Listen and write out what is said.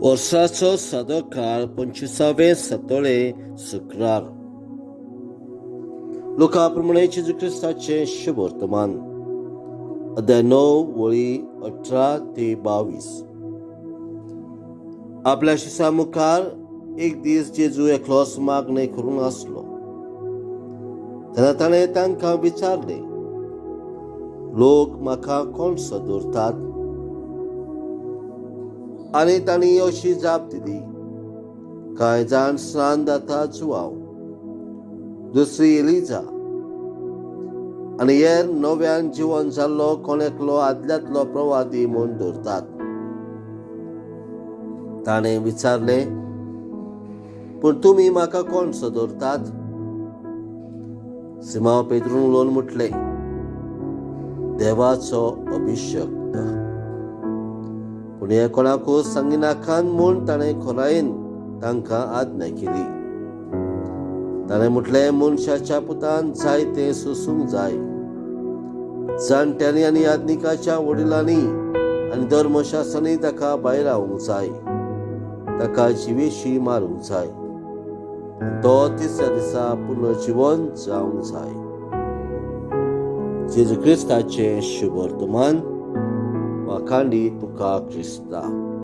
वर्साचो सादो काळ 25वें सतोळे शुक्रार. लुका प्रमाणे जेजू क्रिस्ताचे शुभ वर्तमान, अध्याय 9 वळी 18 ते 22. आपल्या शिष्या मुखार एक दीस जेजू एकलोच मागणे करून आसलो. तेन्ना ताणें तांकां विचारले, लोक म्हाका कोणसो दवरतात? आनी तांणी अशी जाप दिली, कांय जाण स्नान जाता जुवांव, दुसरी एलिजा, आनी हेर नव्यान जिवन जाल्लो कोण एकलो आदल्यांतलो प्रवादी म्हूण दवरतात. ताणें विचारले, पूण तुमी म्हाका कोणसो दवरतात? सिमोन पेद्रून उलोवन म्हटले, देवाचो अभिशक्त. पूण हे कोणाकूच सांगी नाकात म्हूण ताणें खोलायेन तांकां आज्ञा केली. ताणें म्हटलें, मनशाच्या पुतान जायतें सोसूंक जाय. जाणट्यांनी आनी याज्ञिकाच्या वडिलांनी आनी धर्मशास्त्रांनी ताका भायर रावूंक जाय. ताका जिवेशी मारूंक जाय. तो तिसऱ्या दिसा पुनर्जीवन जावंक जाय. जेजू क्रिस्ताचे शुभ वर्तमान. वाखांडी तुका क्रिस्ता.